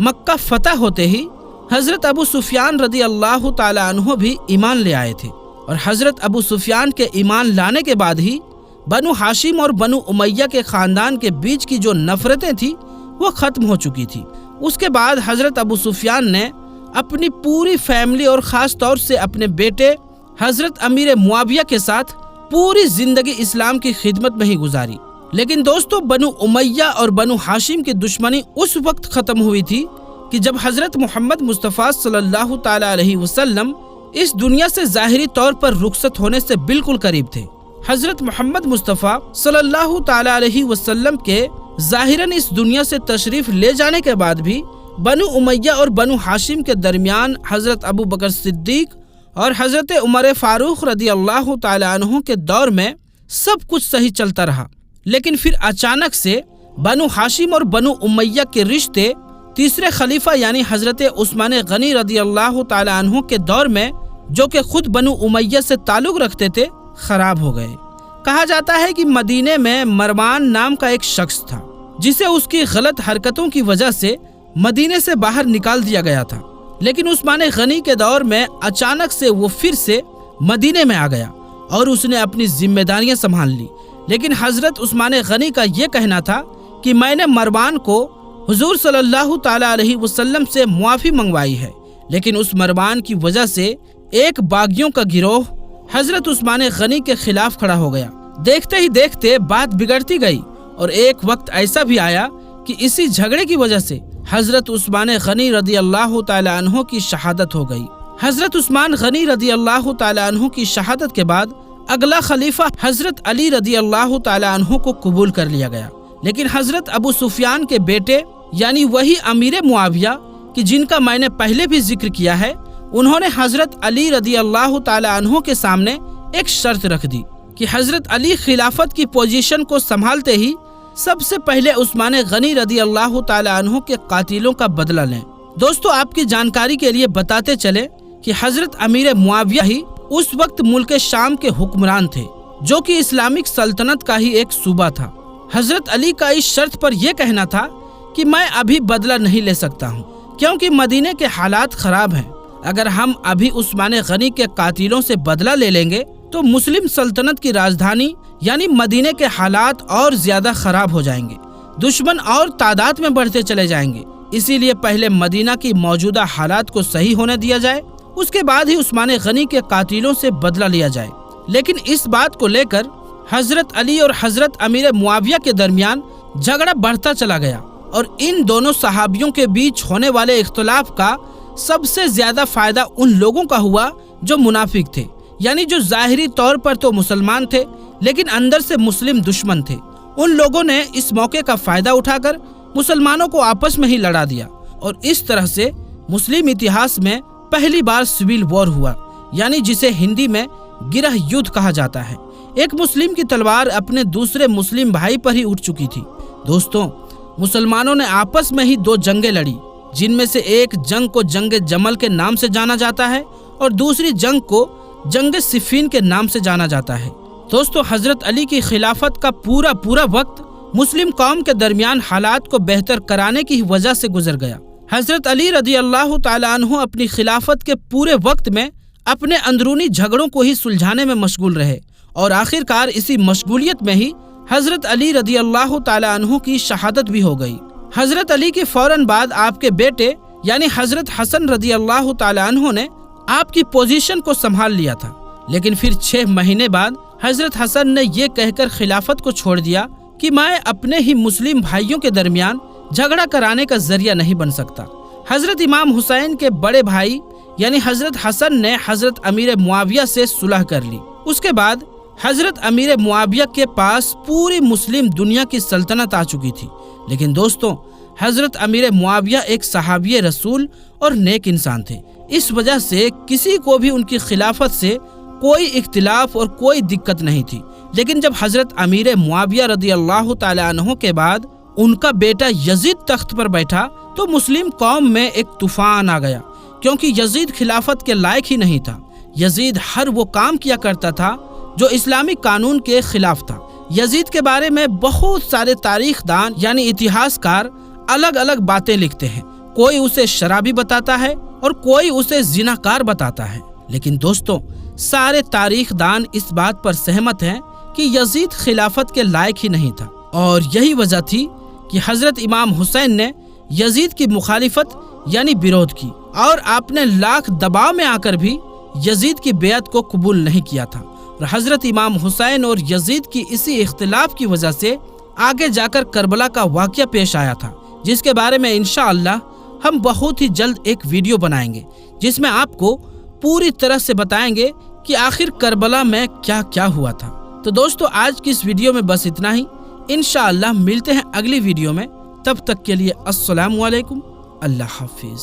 مکہ فتح ہوتے ہی حضرت ابو سفیان رضی اللہ تعالی عنہ بھی ایمان لے آئے تھے، اور حضرت ابو سفیان کے ایمان لانے کے بعد ہی بنو ہاشم اور بنو امیہ کے خاندان کے بیچ کی جو نفرتیں تھیں وہ ختم ہو چکی تھی۔ اس کے بعد حضرت ابو سفیان نے اپنی پوری فیملی اور خاص طور سے اپنے بیٹے حضرت امیر معاویہ کے ساتھ پوری زندگی اسلام کی خدمت میں ہی گزاری۔ لیکن دوستو، بنو امیہ اور بنو ہاشم کی دشمنی اس وقت ختم ہوئی تھی کہ جب حضرت محمد مصطفیٰ صلی اللہ تعالی علیہ وسلم اس دنیا سے ظاہری طور پر رخصت ہونے سے بالکل قریب تھے۔ حضرت محمد مصطفیٰ صلی اللہ تعالی علیہ وسلم کے ظاہراً اس دنیا سے تشریف لے جانے کے بعد بھی بنو امیہ اور بنو ہاشم کے درمیان حضرت ابو بکر صدیق اور حضرت عمر فاروق رضی اللہ تعالی عنہ کے دور میں سب کچھ صحیح چلتا رہا، لیکن پھر اچانک سے بنو ہاشم اور بنو امیہ کے رشتے تیسرے خلیفہ یعنی حضرت عثمان غنی رضی اللہ تعالی عنہ کے دور میں، جو کہ خود بنو امیہ سے تعلق رکھتے تھے، خراب ہو گئے۔ کہا جاتا ہے کہ مدینے میں مروان نام کا ایک شخص تھا جسے اس کی غلط حرکتوں کی وجہ سے مدینے سے باہر نکال دیا گیا تھا، لیکن عثمان غنی کے دور میں اچانک سے وہ پھر سے مدینے میں آ گیا اور اس نے اپنی ذمہ داریاں سنبھال لی۔ لیکن حضرت عثمان غنی کا یہ کہنا تھا کہ میں نے مروان کو حضور صلی اللہ تعالی علیہ وسلم سے معافی منگوائی ہے، لیکن اس مروان کی وجہ سے ایک باغیوں کا گروہ حضرت عثمان غنی کے خلاف کھڑا ہو گیا۔ دیکھتے ہی دیکھتے بات بگڑتی گئی اور ایک وقت ایسا بھی آیا کہ اسی جھگڑے کی وجہ سے حضرت عثمان غنی رضی اللہ تعالی عنہ کی شہادت ہو گئی۔ حضرت عثمان غنی رضی اللہ تعالی عنہ کی شہادت کے بعد اگلا خلیفہ حضرت علی رضی اللہ تعالی عنہ کو قبول کر لیا گیا، لیکن حضرت ابو سفیان کے بیٹے یعنی وہی امیر معاویہ کہ جن کا میں نے پہلے بھی ذکر کیا ہے، انہوں نے حضرت علی رضی اللہ تعالی عنہ کے سامنے ایک شرط رکھ دی کہ حضرت علی خلافت کی پوزیشن کو سنبھالتے ہی سب سے پہلے عثمان غنی رضی اللہ تعالی عنہ کے قاتلوں کا بدلہ لیں۔ دوستو، آپ کی جانکاری کے لیے بتاتے چلے کہ حضرت امیر معاویہ ہی اس وقت ملک شام کے حکمران تھے، جو کہ اسلامک سلطنت کا ہی ایک صوبہ تھا۔ حضرت علی کا اس شرط پر یہ کہنا تھا کہ میں ابھی بدلہ نہیں لے سکتا ہوں، کیونکہ مدینے کے حالات خراب ہیں۔ اگر ہم ابھی عثمان غنی کے قاتلوں سے بدلہ لے لیں گے تو مسلم سلطنت کی راجدھانی یعنی مدینے کے حالات اور زیادہ خراب ہو جائیں گے، دشمن اور تعداد میں بڑھتے چلے جائیں گے۔ اسی لیے پہلے مدینہ کی موجودہ حالات کو صحیح ہونے دیا جائے، اس کے بعد ہی عثمان غنی کے قاتلوں سے بدلہ لیا جائے۔ لیکن اس بات کو لے کر حضرت علی اور حضرت امیر معاویہ کے درمیان جھگڑا بڑھتا چلا گیا، اور ان دونوں صحابیوں کے بیچ ہونے والے اختلاف کا سب سے زیادہ فائدہ ان لوگوں کا ہوا جو منافق تھے، یعنی جو ظاہری طور پر تو مسلمان تھے لیکن اندر سے مسلم دشمن تھے۔ ان لوگوں نے اس موقع کا فائدہ اٹھا کر مسلمانوں کو آپس میں ہی لڑا دیا، اور اس طرح سے مسلم اتہاس میں پہلی بار سول وار ہوا، یعنی جسے ہندی میں گرہ یدھ کہا جاتا ہے۔ ایک مسلم کی تلوار اپنے دوسرے مسلم بھائی پر ہی اٹھ چکی تھی۔ دوستوں، مسلمانوں نے آپس میں ہی دو جنگیں لڑی، جن میں سے ایک جنگ کو جنگ جمل کے نام سے جانا جاتا ہے اور دوسری جنگ کو جنگ صفین کے نام سے جانا جاتا ہے۔ دوستو، حضرت علی کی خلافت کا پورا وقت مسلم قوم کے درمیان حالات کو بہتر کرانے کی وجہ سے گزر گیا۔ حضرت علی رضی اللہ تعالی عنہ اپنی خلافت کے پورے وقت میں اپنے اندرونی جھگڑوں کو ہی سلجھانے میں مشغول رہے، اور آخرکار اسی مشغولیت میں ہی حضرت علی رضی اللہ تعالی عنہ کی شہادت بھی ہو گئی۔ حضرت علی کے فوراً بعد آپ کے بیٹے یعنی حضرت حسن رضی اللہ تعالی عنہ نے آپ کی پوزیشن کو سنبھال لیا تھا، لیکن پھر 6 مہینے بعد حضرت حسن نے یہ کہہ کر خلافت کو چھوڑ دیا کہ میں اپنے ہی مسلم بھائیوں کے درمیان جھگڑا کرانے کا ذریعہ نہیں بن سکتا۔ حضرت امام حسین کے بڑے بھائی یعنی حضرت حسن نے حضرت امیر معاویہ سے صلح کر لی۔ اس کے بعد حضرت امیر معاویہ کے پاس پوری مسلم دنیا کی سلطنت آ چکی تھی۔ لیکن دوستوں، حضرت امیر معاویہ ایک صحابی رسول اور نیک انسان تھے، اس وجہ سے کسی کو بھی ان کی خلافت سے کوئی اختلاف اور کوئی دقت نہیں تھی۔ لیکن جب حضرت امیر معاویہ رضی اللہ تعالی عنہ کے بعد ان کا بیٹا یزید تخت پر بیٹھا تو مسلم قوم میں ایک طوفان آ گیا، کیونکہ یزید خلافت کے لائق ہی نہیں تھا۔ یزید ہر وہ کام کیا کرتا تھا جو اسلامی قانون کے خلاف تھا۔ یزید کے بارے میں بہت سارے تاریخ دان یعنی اتہاس کار الگ الگ باتیں لکھتے ہیں۔ کوئی اسے شرابی بتاتا ہے اور کوئی اسے زناکار بتاتا ہے، لیکن دوستوں سارے تاریخ دان اس بات پر سہمت ہیں کہ یزید خلافت کے لائق ہی نہیں تھا، اور یہی وجہ تھی کہ حضرت امام حسین نے یزید کی مخالفت یعنی برود کی، اور آپ نے لاکھ دباؤ میں آ کر بھی یزید کی بیعت کو قبول نہیں کیا تھا، اور حضرت امام حسین اور یزید کی اسی اختلاف کی وجہ سے آگے جا کر کربلا کا واقعہ پیش آیا تھا، جس کے بارے میں انشاءاللہ ہم بہت ہی جلد ایک ویڈیو بنائیں گے، جس میں آپ کو پوری طرح سے بتائیں گے کہ آخر کربلا میں کیا کیا ہوا تھا۔ تو دوستو آج کی اس ویڈیو میں بس اتنا ہی، انشاءاللہ ملتے ہیں اگلی ویڈیو میں، تب تک کے لیے السلام علیکم، اللہ حافظ۔